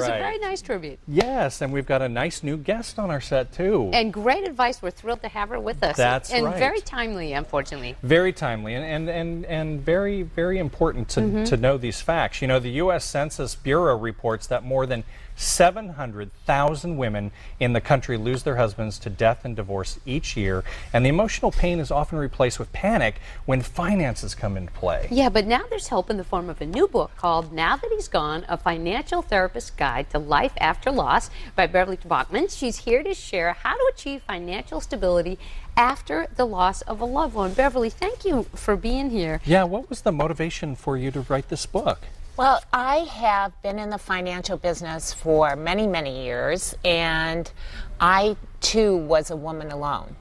That was a very nice tribute. Yes, and we've got a nice new guest on our set, too. And great advice. We're thrilled to have her with us. That's right. And very timely, unfortunately. Very timely and very, very important to know these facts. You know, the U.S. Census Bureau reports that more than 700,000 women in the country lose their husbands to death and divorce each year, and the emotional pain is often replaced with panic when finances come into play. Yeah, but now there's hope in the form of a new book called Now That He's Gone, A Financial Therapist's Guide to Life After Loss by Beverly Tobocman. She's here to share how to achieve financial stability after the loss of a loved one. Beverly, thank you for being here. Yeah, what was the motivation for you to write this book? Well, I have been in the financial business for many, many years, and I, too, was a woman alone.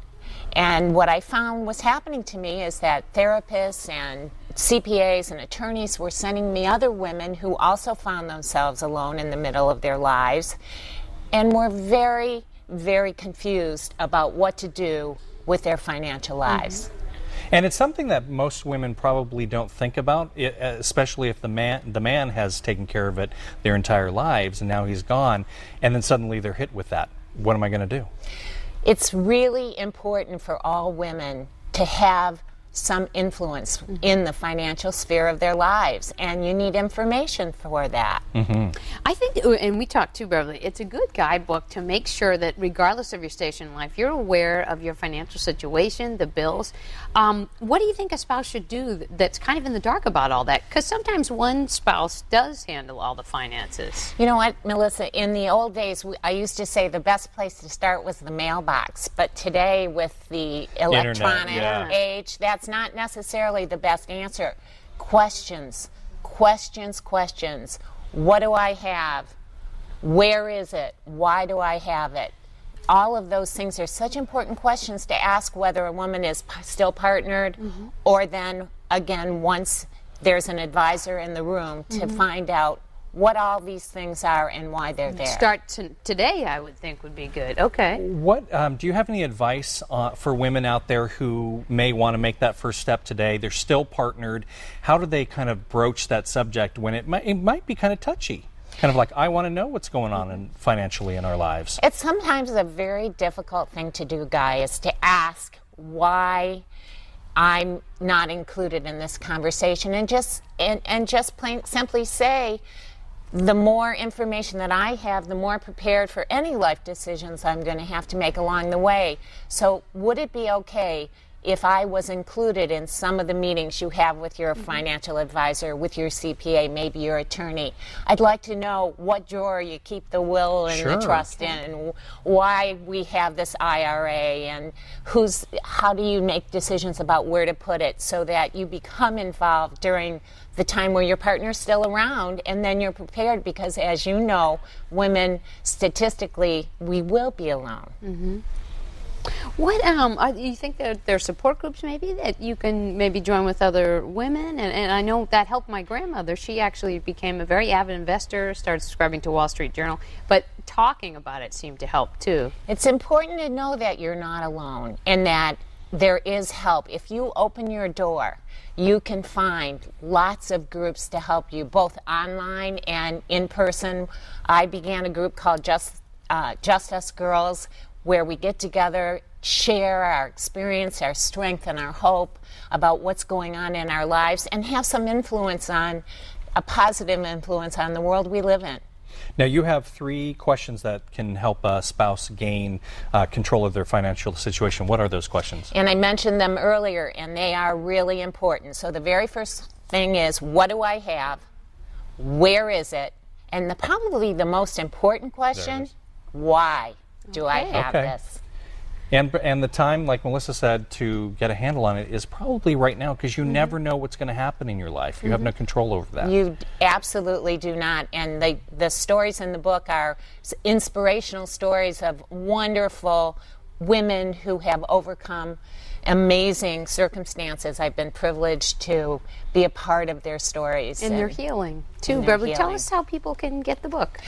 And what I found was happening to me is that therapists and CPAs and attorneys were sending me other women who also found themselves alone in the middle of their lives and were very, very confused about what to do with their financial lives. And it's something that most women probably don't think about, especially if the man has taken care of it their entire lives and now he's gone, and then suddenly they're hit with that. What am I going to do? It's really important for all women to have some influence in the financial sphere of their lives, and you need information for that. I think, and we talked too, Beverly, it's a good guidebook to make sure that regardless of your station in life, you're aware of your financial situation, the bills. What do you think a spouse should do that's kind of in the dark about all that? Because sometimes one spouse does handle all the finances. You know what, Melissa, in the old days, I used to say the best place to start was the mailbox, but today with the electronic age, that's not necessarily the best answer. Questions, questions, questions. What do I have? Where is it? Why do I have it? All of those things are such important questions to ask whether a woman is still partnered or then, again, once there's an advisor in the room to find out what all these things are and why they're there. Start today, I would think, would be good. Okay. What do you have any advice for women out there who may want to make that first step today? They're still partnered. How do they kind of broach that subject when it might be kind of touchy? Kind of like, I want to know what's going on financially in our lives. It's sometimes a very difficult thing to do, guys, to ask why I'm not included in this conversation, and just simply say, the more information that I have, the more prepared for any life decisions I'm going to have to make along the way. So would it be okay if I was included in some of the meetings you have with your financial advisor, with your CPA, maybe your attorney? I'd like to know what drawer you keep the will and the trust in, and why we have this IRA, and how do you make decisions about where to put it so that you become involved during the time where your partner's still around, and then you're prepared, because as you know, women, statistically, we will be alone. What you think that there are support groups maybe that you can maybe join with other women? And I know that helped my grandmother. She actually became a very avid investor, started subscribing to Wall Street Journal, but talking about it seemed to help too. It's important to know that you're not alone and that there is help. If you open your door, you can find lots of groups to help you, both online and in person. I began a group called Just Us Girls, where we get together, share our experience, our strength, and our hope about what's going on in our lives, and have some influence a positive influence on the world we live in. Now, you have 3 questions that can help a spouse gain control of their financial situation. What are those questions? And I mentioned them earlier, and they are really important. So the very first thing is, what do I have? Where is it? And probably the most important question, why do I have this? And the time, like Melissa said, to get a handle on it is probably right now, because you never know what's going to happen in your life. You have no control over that. You absolutely do not. And the stories in the book are inspirational stories of wonderful women who have overcome amazing circumstances. I've been privileged to be a part of their stories. And they're healing, too. Beverly, tell us how people can get the book.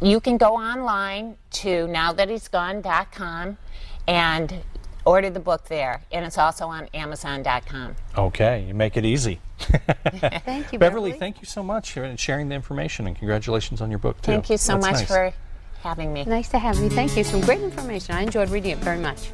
You can go online to nowthathe'sgone.com and order the book there, and it's also on Amazon.com. Okay, you make it easy. Thank you, Beverly, thank you so much for sharing the information, and congratulations on your book, too. Thank you so That's much nice. for having me. Nice to have you. Thank you. Some great information. I enjoyed reading it very much.